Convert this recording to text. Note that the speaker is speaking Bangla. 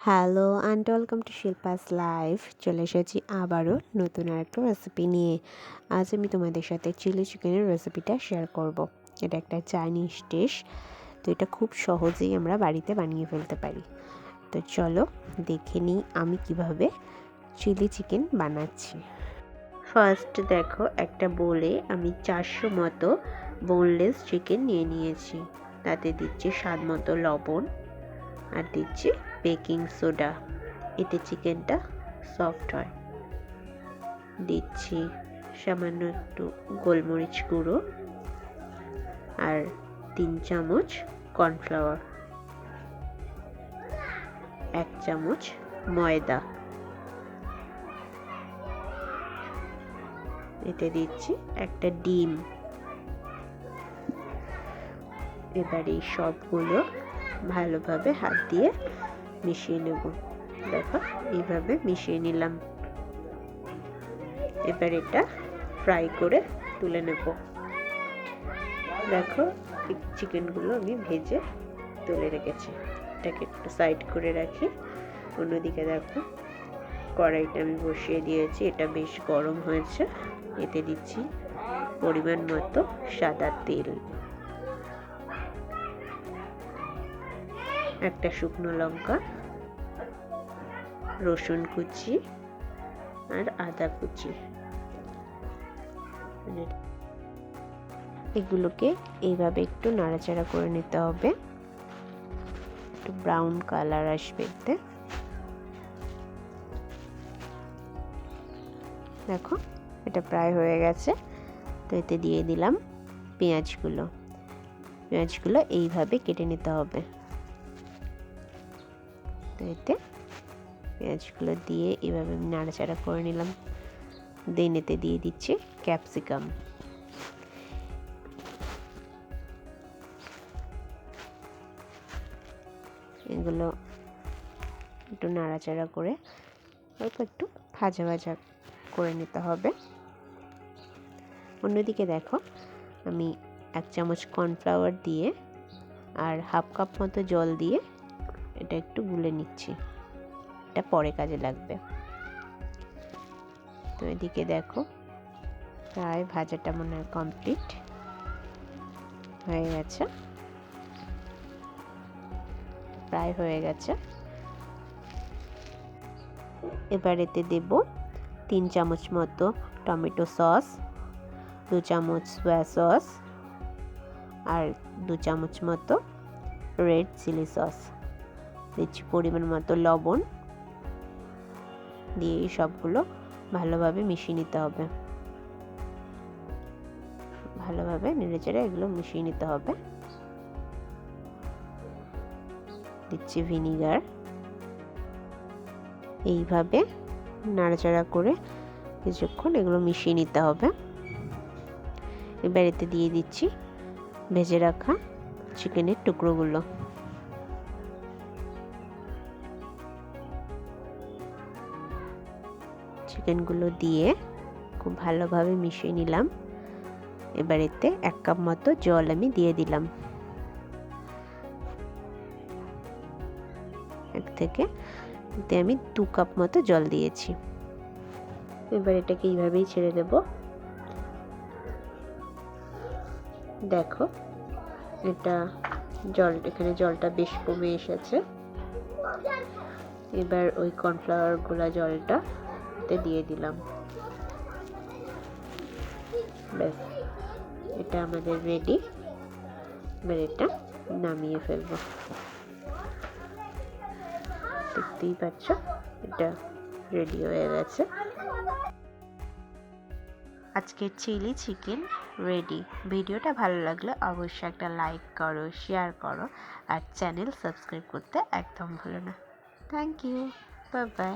Hello and welcome to Shilpa's life. চলে এসেছি আবারও নতুন আরেকটা রেসিপি নিয়ে। আজ আমি তোমাদের সাথে চিলি চিকেনের রেসিপিটা শেয়ার করব। এটা একটা চাইনিজ ডিশ, তো এটা খুব সহজেই আমরা বাড়িতে বানিয়ে ফেলতে পারি। তো চলো দেখে নিই আমি কিভাবে চিলি চিকেন বানাচ্ছি। ফার্স্ট দেখো, একটা বোলে আমি 400 মতো বোনলেস চিকেন নিয়ে নিয়েছি। তাতে দিচ্ছি স্বাদ মতো লবণ আর দিচ্ছি বেকিং সোডা, এতে চিকেনটা সফট হয়। দিচ্ছি সামান্য একটু গোলমরিচ গুঁড়ো আর 3 চামচ কর্নফ্লাওয়ার, 1 চামচ ময়দা, এতে দিচ্ছি একটা ডিম। এবার এই সবগুলো ভালোভাবে হাত দিয়ে মিশিয়ে নেব। দেখো এইভাবে মিশিয়ে নিলাম। এবার এটা ফ্রাই করে তুলে নেব। দেখো চিকেনগুলো আমি ভেজে তুলে রেখেছি, এটাকে একটু সাইড করে রাখি। অন্যদিকে দেখো কড়াইটা আমি বসিয়ে দিয়েছি, এটা বেশ গরম হয়েছে। এতে দিচ্ছি পরিমাণ মতো সাদা তেল, একটা শুকনো লঙ্কা, রসুন কুচি আর আদা কুচি। এগুলোকে এইভাবে একটু নাড়াচাড়া করে নিতে হবে, একটু ব্রাউন কালার আসবে এতে। দেখো এটা প্রায় হয়ে গেছে। তো এতে দিয়ে দিলাম পেঁয়াজগুলো এইভাবে কেটে নিতে হবে। তো এতে পেঁয়াজগুলো দিয়ে এইভাবে নাড়াচাড়া করে নিলাম। দেন এতে দিয়ে দিচ্ছি ক্যাপসিকাম। এগুলো একটু নাড়াচাড়া করে অল্প একটু ভাজা ভাজা করে নিতে হবে। অন্যদিকে দেখো আমি 1 চামচ কর্নফ্লাওয়ার দিয়ে আর হাফ কাপ মতো জল দিয়ে এটা একটু গুলে নিচ্ছি, এটা পরে কাজে লাগবে। তো এদিকে দেখো প্রায় ভাজাটা মনে হয় কমপ্লিট হয়ে গেছে, প্রায় হয়ে গেছে। এবার এতে দেব 3 চামচ মতো টমেটো সস, 2 চামচ সয়া সস আর 2 চামচ মতো রেড চিলি সস। দিচ্ছি পরিমাণ মতো লবণ, দিয়ে সবগুলো ভালোভাবে মিশিয়ে নিতে হবে। ভালোভাবে নেড়েচেড়ে এগুলো মিশিয়ে নিতে হবে। দিচ্ছি ভিনিগার। এইভাবে নাড়াচাড়া করে কিছুক্ষণ এগুলো মিশিয়ে নিতে হবে। এবার এতে দিয়ে দিচ্ছি ভেজে রাখা চিকেনের টুকরোগুলো। চিকেনগুলো দিয়ে খুব ভালোভাবে মিশিয়ে নিলাম। এবার এতে 1 কাপ মতো জল আমি দিয়ে দিলাম। থেকে এতে আমি 2 কাপ মতো জল দিয়েছি। এবার এটাকে এইভাবেই ছেড়ে দেব। দেখো এটা এখানে জলটা বেশ কমে এসেছে। এবার ওই কর্নফ্লাওয়ার গুলা জলটা এতে দিয়ে দিলাম। ব্যাস, এটা আমাদের রেডি। এবার এটা নামিয়ে ফেলবো। দেখতেই পাচ্ছ এটা রেডি হয়ে গেছে। আজকের চিলি চিকেন রেডি। ভিডিওটা ভালো লাগলে অবশ্যই একটা লাইক করো, শেয়ার করো আর চ্যানেল সাবস্ক্রাইব করতে একদম ভুলো না। Thank you, bye by.